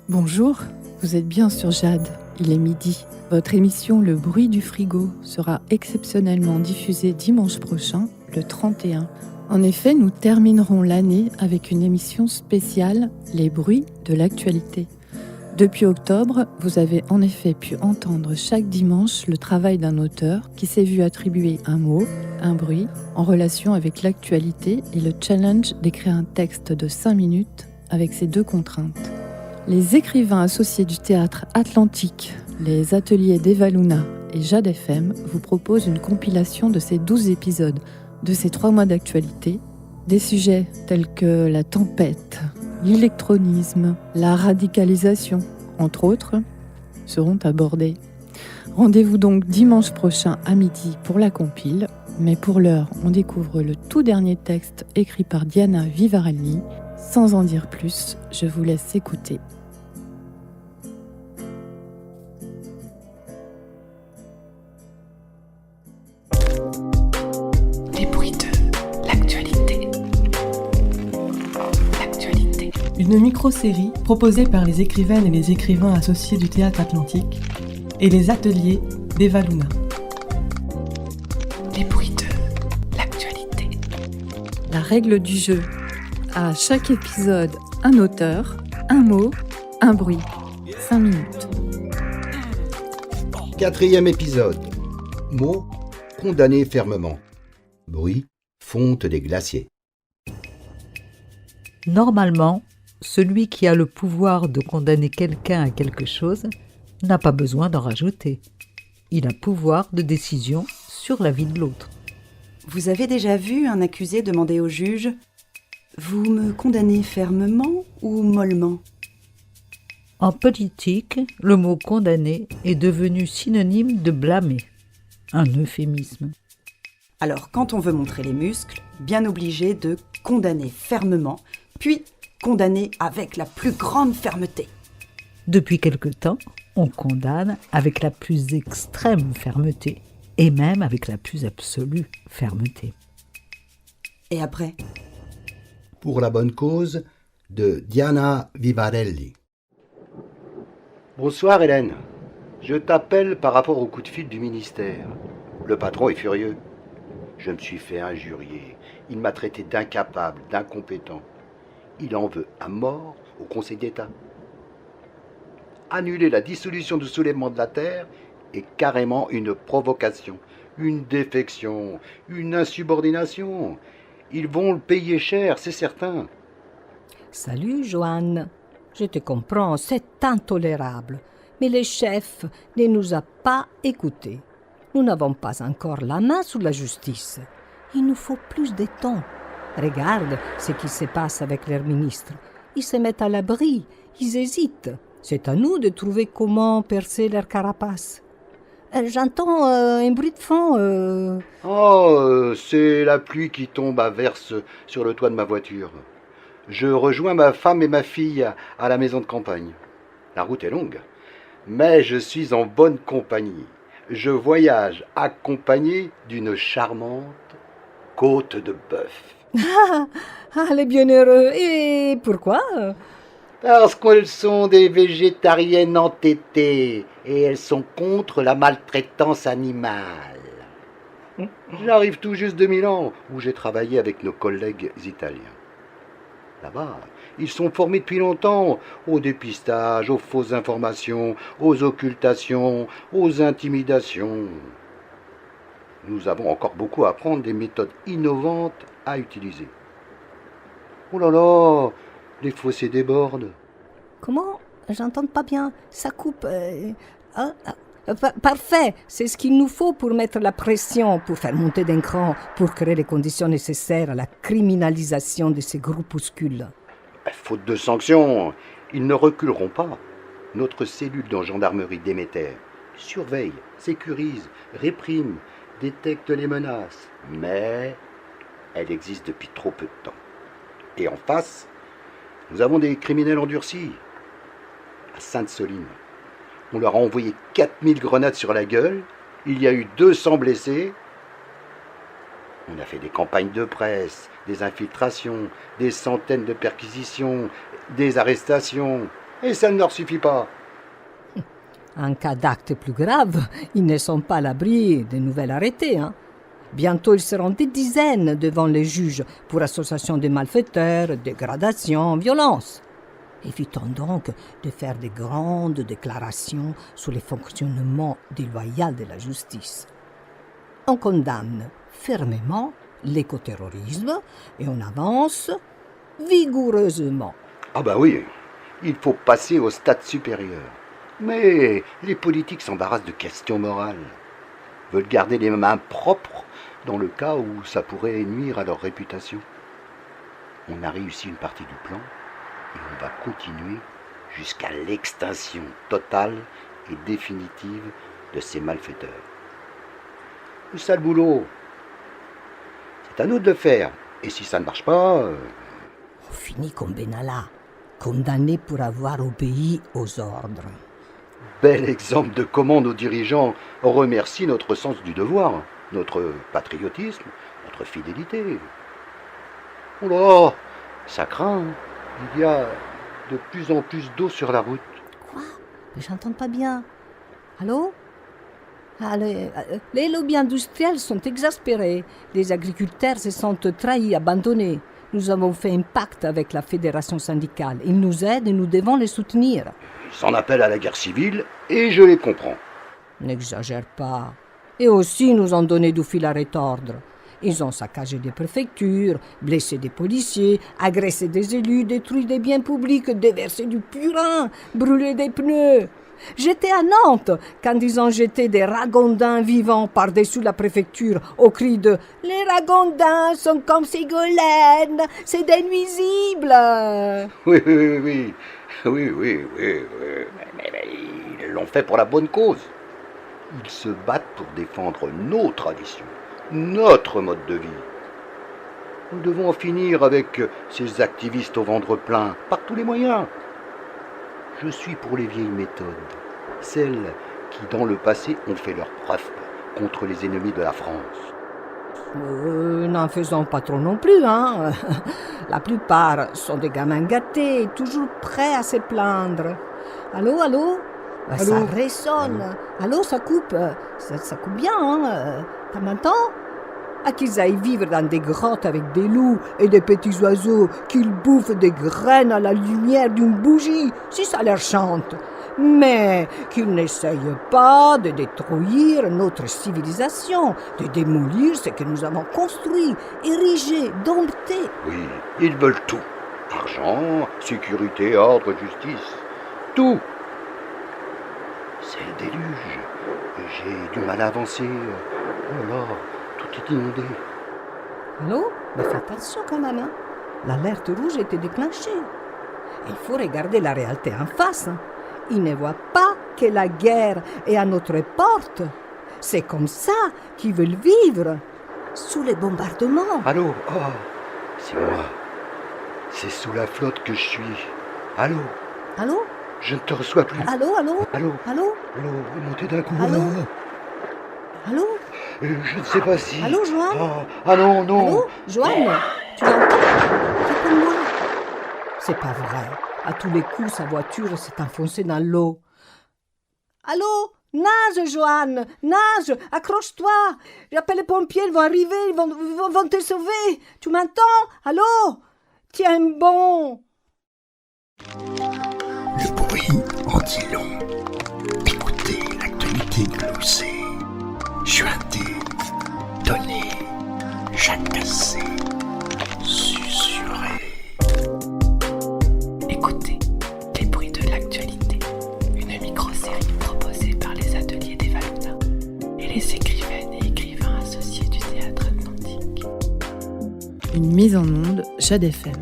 Bonjour, vous êtes bien sur Jade, il est midi. Votre émission Le bruit du frigo sera exceptionnellement diffusée dimanche prochain, le 31. En effet, nous terminerons l'année avec une émission spéciale, Les bruits de l'actualité. Depuis octobre, vous avez en effet pu entendre chaque dimanche le travail d'un auteur qui s'est vu attribuer un mot, un bruit, en relation avec l'actualité et le challenge d'écrire un texte de 5 minutes avec ces deux contraintes. Les écrivains associés du théâtre Atlantique, les ateliers d'Eva Luna et Jade FM vous proposent une compilation de ces 12 épisodes de ces 3 mois d'actualité. Des sujets tels que la tempête, l'électronisme, la radicalisation, entre autres, seront abordés. Rendez-vous donc dimanche prochain à midi pour la compile, mais pour l'heure, on découvre le tout dernier texte écrit par Diana Vivarelli. Sans en dire plus, je vous laisse écouter. Les bruits de l'actualité. Une micro-série proposée par les écrivaines et les écrivains associés du Théâtre Atlantique et les ateliers d'Eva Luna. Les bruits de l'actualité. La règle du jeu. À chaque épisode, un auteur, un mot, un bruit. 5 minutes. 4e épisode. Mot, condamné fermement. Bruit, fonte des glaciers. Normalement, celui qui a le pouvoir de condamner quelqu'un à quelque chose n'a pas besoin d'en rajouter. Il a pouvoir de décision sur la vie de l'autre. Vous avez déjà vu un accusé demander au juge « Vous me condamnez fermement ou mollement ?» En politique, le mot « condamner » est devenu synonyme de « blâmer », un euphémisme. Alors, quand on veut montrer les muscles, bien obligé de condamner fermement, puis condamner avec la plus grande fermeté. Depuis quelque temps, on condamne avec la plus extrême fermeté, et même avec la plus absolue fermeté. Et après ? Pour la bonne cause, de Diana Vivarelli. Bonsoir Hélène. Je t'appelle par rapport au coup de fil du ministère. Le patron est furieux. Je me suis fait injurier. Il m'a traité d'incapable, d'incompétent. Il en veut à mort au Conseil d'État. Annuler la dissolution du soulèvement de la Terre est carrément une provocation, une défection, une insubordination. Ils vont le payer cher, c'est certain. Salut, Joanne. Je te comprends, c'est intolérable. Mais le chef ne nous a pas écoutés. Nous n'avons pas encore la main sur la justice. Il nous faut plus de temps. Regarde ce qui se passe avec leurs ministres. Ils se mettent à l'abri, ils hésitent. C'est à nous de trouver comment percer leur carapace. J'entends un bruit de fond. C'est la pluie qui tombe à verse sur le toit de ma voiture. Je rejoins ma femme et ma fille à la maison de campagne. La route est longue, mais je suis en bonne compagnie. Je voyage accompagné d'une charmante côte de bœuf. Les bienheureux. Et pourquoi ? Parce qu'elles sont des végétariennes entêtées et elles sont contre la maltraitance animale. J'arrive tout juste de Milan, où j'ai travaillé avec nos collègues italiens. Là-bas, ils sont formés depuis longtemps au dépistage, aux fausses informations, aux occultations, aux intimidations. Nous avons encore beaucoup à apprendre, des méthodes innovantes à utiliser. Oh là là, les fossés débordent. Comment ? J'entends pas bien. Ça coupe. Parfait. C'est ce qu'il nous faut pour mettre la pression, pour faire monter d'un cran, pour créer les conditions nécessaires à la criminalisation de ces groupuscules. Faute de sanctions, ils ne reculeront pas. Notre cellule de gendarmerie Déméter surveille, sécurise, réprime, détecte les menaces. Mais elle existe depuis trop peu de temps. Et en face, nous avons des criminels endurcis. À Sainte-Soline, on leur a envoyé 4000 grenades sur la gueule. Il y a eu 200 blessés. On a fait des campagnes de presse, des infiltrations, des centaines de perquisitions, des arrestations. Et ça ne leur suffit pas. En cas d'acte plus grave, ils ne sont pas à l'abri de nouvelles arrêtés. Bientôt, ils seront des dizaines devant les juges pour association de malfaiteurs, dégradation, violence. Évitons donc de faire de grandes déclarations sur le fonctionnement déloyal de la justice. On condamne fermement l'écoterrorisme et on avance vigoureusement. Ah bah oui, il faut passer au stade supérieur. Mais les politiques s'embarrassent de questions morales. Veulent garder les mains propres dans le cas où ça pourrait nuire à leur réputation. On a réussi une partie du plan et on va continuer jusqu'à l'extinction totale et définitive de ces malfaiteurs. Le sale boulot, c'est à nous de le faire. Et si ça ne marche pas... On finit comme Benalla, condamné pour avoir obéi aux ordres. Bel exemple de comment nos dirigeants remercient notre sens du devoir, notre patriotisme, notre fidélité. Oh là, ça craint. Il y a de plus en plus d'eau sur la route. Quoi? Mais j'entends pas bien. Allô? Les lobbies industriels sont exaspérés. Les agriculteurs se sentent trahis, abandonnés. Nous avons fait un pacte avec la fédération syndicale. Ils nous aident et nous devons les soutenir. Ils s'en appellent à la guerre civile et je les comprends. N'exagère pas. Et aussi nous ont donné du fil à retordre. Ils ont saccagé des préfectures, blessé des policiers, agressé des élus, détruit des biens publics, déversé du purin, brûlé des pneus. J'étais à Nantes quand ils ont jeté des ragondins vivants par-dessus la préfecture au cri de « Les ragondins sont comme Ségolène, c'est des nuisibles !» Oui. Mais ils l'ont fait pour la bonne cause. Ils se battent pour défendre nos traditions, notre mode de vie. Nous devons en finir avec ces activistes au ventre plein, par tous les moyens. Je suis pour les vieilles méthodes, celles qui, dans le passé, ont fait leurs preuves contre les ennemis de la France. N'en faisons pas trop non plus, La plupart sont des gamins gâtés, toujours prêts à se plaindre. Allô? Ça résonne. Allô, ça coupe. Ça coupe bien, T'as m'entends? À qu'ils aillent vivre dans des grottes avec des loups et des petits oiseaux, qu'ils bouffent des graines à la lumière d'une bougie, si ça leur chante. Mais qu'ils n'essayent pas de détruire notre civilisation, de démolir ce que nous avons construit, érigé, dompté. Oui, ils veulent tout. Argent, sécurité, ordre, justice. Tout. C'est le déluge. J'ai du mal à avancer. Oh là, tout est inondé. Allô? Mais fais attention quand même, L'alerte rouge a été déclenchée. Il faut regarder la réalité en face. Ils ne voient pas que la guerre est à notre porte. C'est comme ça qu'ils veulent vivre, sous les bombardements. Allô? Oh, c'est moi. C'est sous la flotte que je suis. Allô? Allô? Je ne te reçois plus. Allô? Allô? Montez d'un coup. Allô? Je ne sais pas si... Allô, Joanne? Ah non. Allô, Joanne? Tu l'entends? Réponds-moi. C'est pas vrai. À tous les coups, sa voiture s'est enfoncée dans l'eau. Allô? Nage, Joanne! Nage! Accroche-toi! J'appelle les pompiers, ils vont arriver, ils vont te sauver! Tu m'entends? Allô? Tiens bon! Le bruit en dit long. Écoutez l'actualité glosée. Chuinté, donné, jacassé, susurré. Écoutez les bruits de l'actualité. Une micro-série proposée par les ateliers des Valuna et les écrivaines et écrivains associés du Théâtre Atlantique. Une mise en onde Jade FM.